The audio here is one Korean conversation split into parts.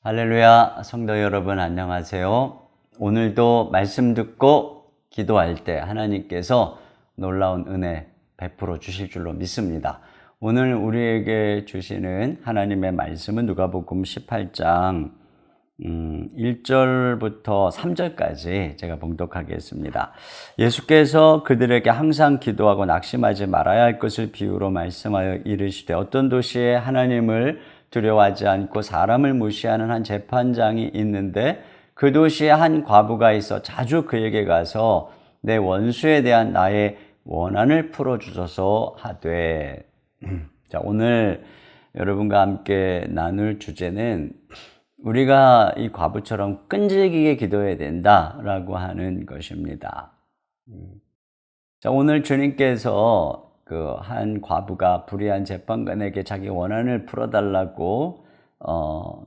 할렐루야, 성도 여러분 안녕하세요. 오늘도 말씀 듣고 기도할 때 하나님께서 놀라운 은혜 베풀어 주실 줄로 믿습니다. 오늘 우리에게 주시는 하나님의 말씀은 누가복음 18장 1절부터 3절까지 제가 봉독하겠습니다. 예수께서 그들에게 항상 기도하고 낙심하지 말아야 할 것을 비유로 말씀하여 이르시되 어떤 도시에 하나님을 두려워하지 않고 사람을 무시하는 한 재판장이 있는데 그 도시에 한 과부가 있어 자주 그에게 가서 내 원수에 대한 나의 원한을 풀어주소서 하되. 자, 오늘 여러분과 함께 나눌 주제는 우리가 이 과부처럼 끈질기게 기도해야 된다라고 하는 것입니다. 자, 오늘 주님께서 그 한 과부가 불의한 재판관에게 자기 원한을 풀어달라고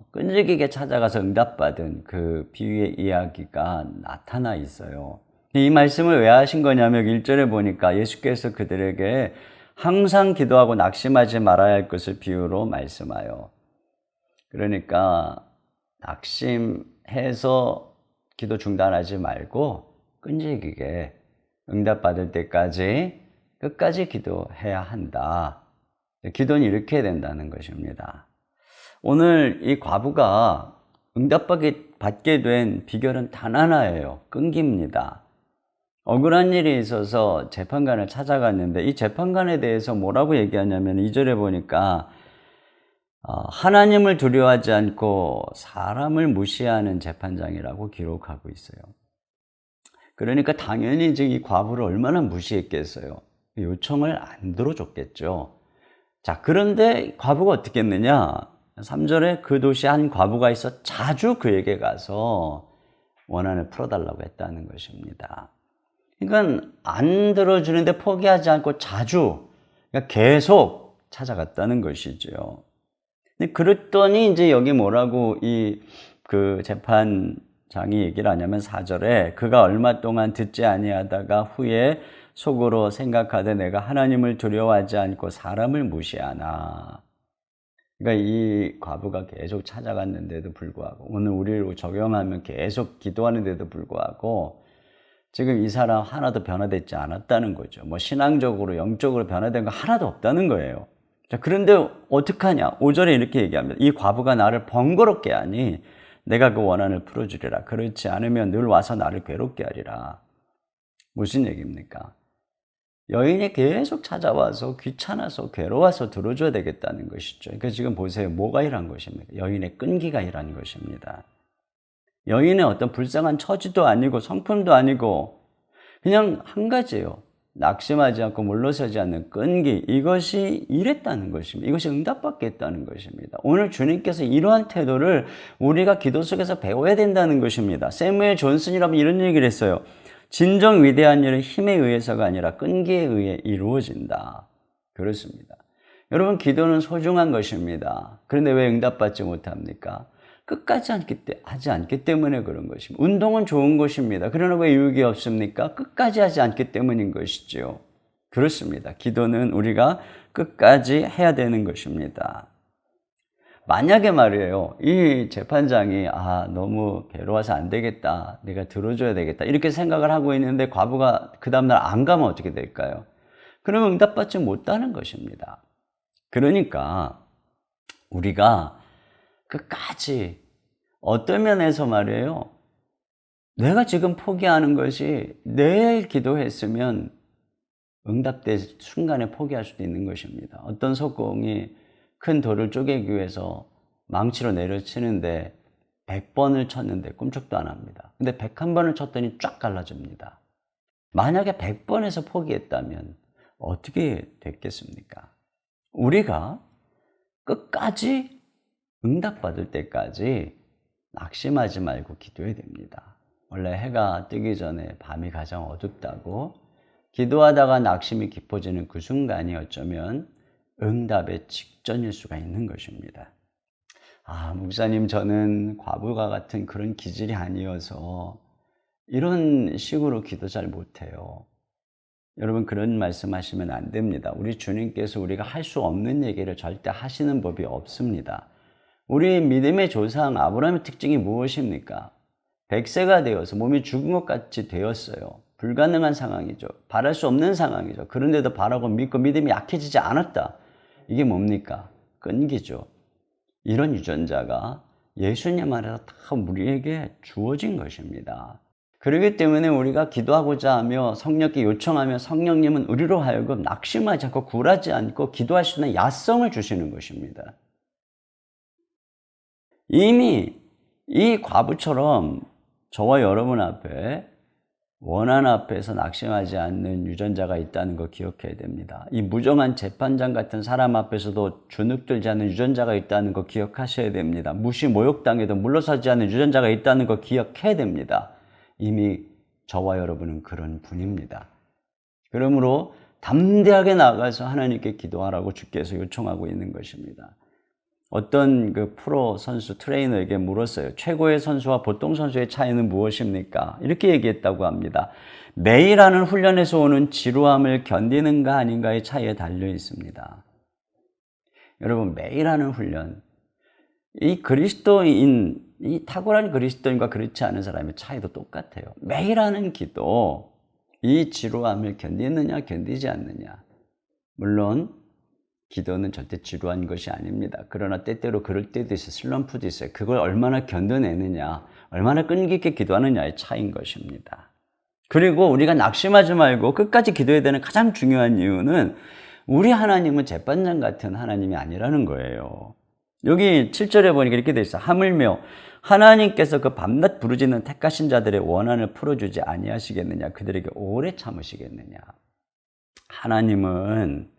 끈질기게 찾아가서 응답받은 그 비유의 이야기가 나타나 있어요. 이 말씀을 왜 하신 거냐면 1절에 보니까 예수께서 그들에게 항상 기도하고 낙심하지 말아야 할 것을 비유로 말씀하여. 그러니까 낙심해서 기도 중단하지 말고 끈질기게 응답받을 때까지 끝까지 기도해야 한다. 기도는 이렇게 된다는 것입니다. 오늘 이 과부가 응답받게 된 비결은 단 하나예요. 끈기입니다. 억울한 일이 있어서 재판관을 찾아갔는데 이 재판관에 대해서 뭐라고 얘기하냐면 2절에 보니까 하나님을 두려워하지 않고 사람을 무시하는 재판장이라고 기록하고 있어요. 그러니까 당연히 지금 이 과부를 얼마나 무시했겠어요. 요청을 안 들어줬겠죠. 자, 그런데 과부가 어떻게 했느냐? 3절에 그 도시에 한 과부가 있어 자주 그에게 가서 원한을 풀어달라고 했다는 것입니다. 그러니까 안 들어주는데 포기하지 않고 자주, 그러니까 계속 찾아갔다는 것이죠. 근데 그랬더니 이제 여기 뭐라고 그 재판장이 얘기를 하냐면 4절에 그가 얼마 동안 듣지 아니하다가 후에 속으로 생각하되 내가 하나님을 두려워하지 않고 사람을 무시하나. 그러니까 이 과부가 계속 찾아갔는데도 불구하고 오늘 우리로 적용하면 계속 기도하는데도 불구하고 지금 이 사람 하나도 변화되지 않았다는 거죠. 뭐 신앙적으로 영적으로 변화된 거 하나도 없다는 거예요. 자, 그런데 어떡하냐? 5절에 이렇게 얘기합니다. 이 과부가 나를 번거롭게 하니 내가 그 원한을 풀어주리라. 그렇지 않으면 늘 와서 나를 괴롭게 하리라. 무슨 얘기입니까? 여인이 계속 찾아와서 귀찮아서 괴로워서 들어줘야 되겠다는 것이죠. 그러니까 지금 보세요. 뭐가 일한 것입니까? 여인의 끈기가 일한 것입니다. 여인의 어떤 불쌍한 처지도 아니고 성품도 아니고 그냥 한 가지예요. 낙심하지 않고 물러서지 않는 끈기, 이것이 일했다는 것입니다. 이것이 응답받겠다는 것입니다. 오늘 주님께서 이러한 태도를 우리가 기도 속에서 배워야 된다는 것입니다. 세무엘 존슨이라면 이런 얘기를 했어요. 진정 위대한 일은 힘에 의해서가 아니라 끈기에 의해 이루어진다. 그렇습니다. 여러분, 기도는 소중한 것입니다. 그런데 왜 응답받지 못합니까? 끝까지 하지 않기 때문에 그런 것입니다. 운동은 좋은 것입니다. 그러나 왜 유익이 없습니까? 끝까지 하지 않기 때문인 것이죠. 그렇습니다. 기도는 우리가 끝까지 해야 되는 것입니다. 만약에 말이에요, 이 재판장이 너무 괴로워서 안 되겠다, 내가 들어줘야 되겠다 이렇게 생각을 하고 있는데 과부가 그 다음날 안 가면 어떻게 될까요? 그러면 응답받지 못하는 것입니다. 그러니까 우리가 끝까지 어떤 면에서 말이에요, 내가 지금 포기하는 것이 내일 기도했으면 응답될 순간에 포기할 수도 있는 것입니다. 어떤 석공이 큰 돌을 쪼개기 위해서 망치로 내려치는데 100번을 쳤는데 꿈쩍도 안 합니다. 근데 101번을 쳤더니 쫙 갈라집니다. 만약에 100번에서 포기했다면 어떻게 됐겠습니까? 우리가 끝까지 응답받을 때까지 낙심하지 말고 기도해야 됩니다. 원래 해가 뜨기 전에 밤이 가장 어둡다고, 기도하다가 낙심이 깊어지는 그 순간이 어쩌면 응답의 직전일 수가 있는 것입니다. 목사님, 저는 과부가 같은 그런 기질이 아니어서 이런 식으로 기도 잘 못해요. 여러분, 그런 말씀하시면 안 됩니다. 우리 주님께서 우리가 할 수 없는 얘기를 절대 하시는 법이 없습니다. 우리 믿음의 조상 아브라함의 특징이 무엇입니까? 100세가 되어서 몸이 죽은 것 같이 되었어요. 불가능한 상황이죠. 바랄 수 없는 상황이죠. 그런데도 바라고 믿고 믿음이 약해지지 않았다. 이게 뭡니까? 끈기죠. 이런 유전자가 예수님 안에서 다 우리에게 주어진 것입니다. 그렇기 때문에 우리가 기도하고자 하며 성령께 요청하며 성령님은 우리로 하여금 낙심하지 않고 굴하지 않고 기도할 수 있는 야성을 주시는 것입니다. 이미 이 과부처럼 저와 여러분 앞에 원한 앞에서 낙심하지 않는 유전자가 있다는 거 기억해야 됩니다. 이 무정한 재판장 같은 사람 앞에서도 주눅들지 않는 유전자가 있다는 거 기억하셔야 됩니다. 무시 모욕당해도 물러서지 않는 유전자가 있다는 거 기억해야 됩니다. 이미 저와 여러분은 그런 분입니다. 그러므로 담대하게 나가서 하나님께 기도하라고 주께서 요청하고 있는 것입니다. 어떤 그 프로 선수 트레이너에게 물었어요. 최고의 선수와 보통 선수의 차이는 무엇입니까? 이렇게 얘기했다고 합니다. 매일 하는 훈련에서 오는 지루함을 견디는가 아닌가의 차이에 달려 있습니다. 여러분, 매일 하는 훈련, 이 그리스도인, 이 탁월한 그리스도인과 그렇지 않은 사람의 차이도 똑같아요. 매일 하는 기도, 이 지루함을 견디느냐 견디지 않느냐. 물론 기도는 절대 지루한 것이 아닙니다. 그러나 때때로 그럴 때도 있어요. 슬럼프도 있어요. 그걸 얼마나 견뎌내느냐, 얼마나 끈기 있게 기도하느냐의 차이인 것입니다. 그리고 우리가 낙심하지 말고 끝까지 기도해야 되는 가장 중요한 이유는 우리 하나님은 재판장 같은 하나님이 아니라는 거예요. 여기 7절에 보니까 이렇게 돼 있어요. 하물며 하나님께서 그 밤낮 부르짖는 택하신 자들의 원한을 풀어주지 아니하시겠느냐, 그들에게 오래 참으시겠느냐. 하나님은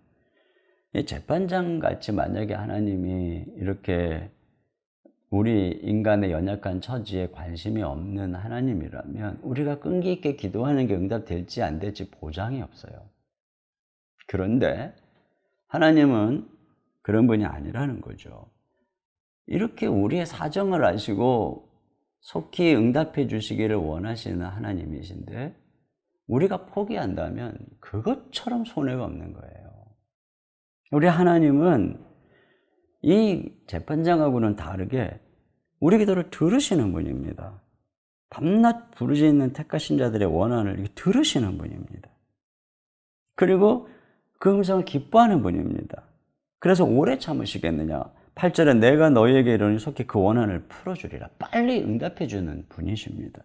재판장 같이 만약에 하나님이 이렇게 우리 인간의 연약한 처지에 관심이 없는 하나님이라면 우리가 끈기 있게 기도하는 게 응답될지 안 될지 보장이 없어요. 그런데 하나님은 그런 분이 아니라는 거죠. 이렇게 우리의 사정을 아시고 속히 응답해 주시기를 원하시는 하나님이신데 우리가 포기한다면 그것처럼 손해가 없는 거예요. 우리 하나님은 이 재판장하고는 다르게 우리 기도를 들으시는 분입니다. 밤낮 부르짖는 택하신 자들의 원한을 들으시는 분입니다. 그리고 그 음성을 기뻐하는 분입니다. 그래서 오래 참으시겠느냐. 8절에 내가 너희에게 이르니 속히 그 원한을 풀어주리라. 빨리 응답해 주는 분이십니다.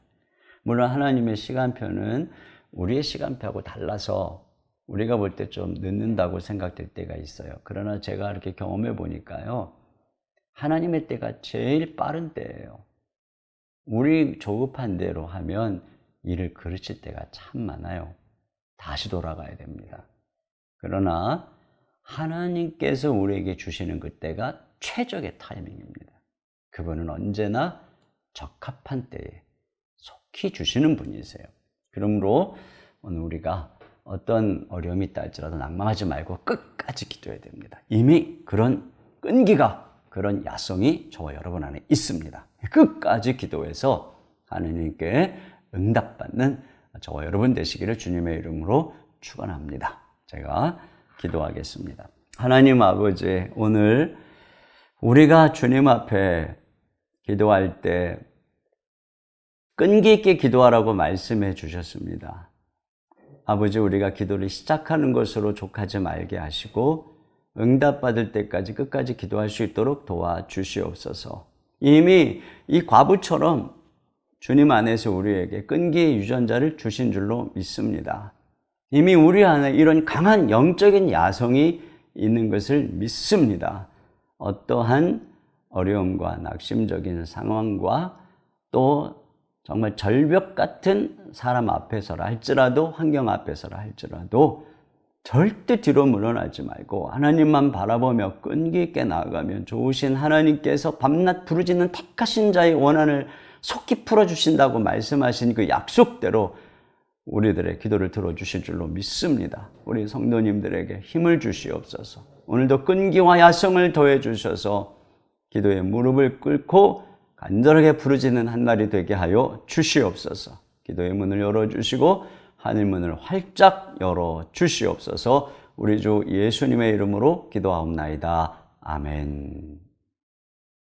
물론 하나님의 시간표는 우리의 시간표하고 달라서 우리가 볼 때 좀 늦는다고 생각될 때가 있어요. 그러나 제가 이렇게 경험해 보니까요, 하나님의 때가 제일 빠른 때예요. 우리 조급한 대로 하면 일을 그르칠 때가 참 많아요. 다시 돌아가야 됩니다. 그러나 하나님께서 우리에게 주시는 그때가 최적의 타이밍입니다. 그분은 언제나 적합한 때에 속히 주시는 분이세요. 그러므로 오늘 우리가 어떤 어려움이 있다 할지라도 낭망하지 말고 끝까지 기도해야 됩니다. 이미 그런 끈기가, 그런 야성이 저와 여러분 안에 있습니다. 끝까지 기도해서 하나님께 응답받는 저와 여러분 되시기를 주님의 이름으로 축원합니다. 제가 기도하겠습니다. 하나님 아버지, 오늘 우리가 주님 앞에 기도할 때 끈기 있게 기도하라고 말씀해 주셨습니다. 아버지, 우리가 기도를 시작하는 것으로 족하지 말게 하시고 응답받을 때까지 끝까지 기도할 수 있도록 도와주시옵소서. 이미 이 과부처럼 주님 안에서 우리에게 끈기의 유전자를 주신 줄로 믿습니다. 이미 우리 안에 이런 강한 영적인 야성이 있는 것을 믿습니다. 어떠한 어려움과 낙심적인 상황과 또 정말 절벽 같은 사람 앞에서라 할지라도, 환경 앞에서라 할지라도 절대 뒤로 물러나지 말고 하나님만 바라보며 끈기 있게 나아가면 좋으신 하나님께서 밤낮 부르짖는 택하신 자의 원한을 속히 풀어주신다고 말씀하신 그 약속대로 우리들의 기도를 들어주실 줄로 믿습니다. 우리 성도님들에게 힘을 주시옵소서. 오늘도 끈기와 야성을 더해 주셔서 기도에 무릎을 꿇고 간절하게 부르짖는 한 날이 되게 하여 주시옵소서. 기도의 문을 열어주시고 하늘 문을 활짝 열어주시옵소서. 우리 주 예수님의 이름으로 기도하옵나이다. 아멘.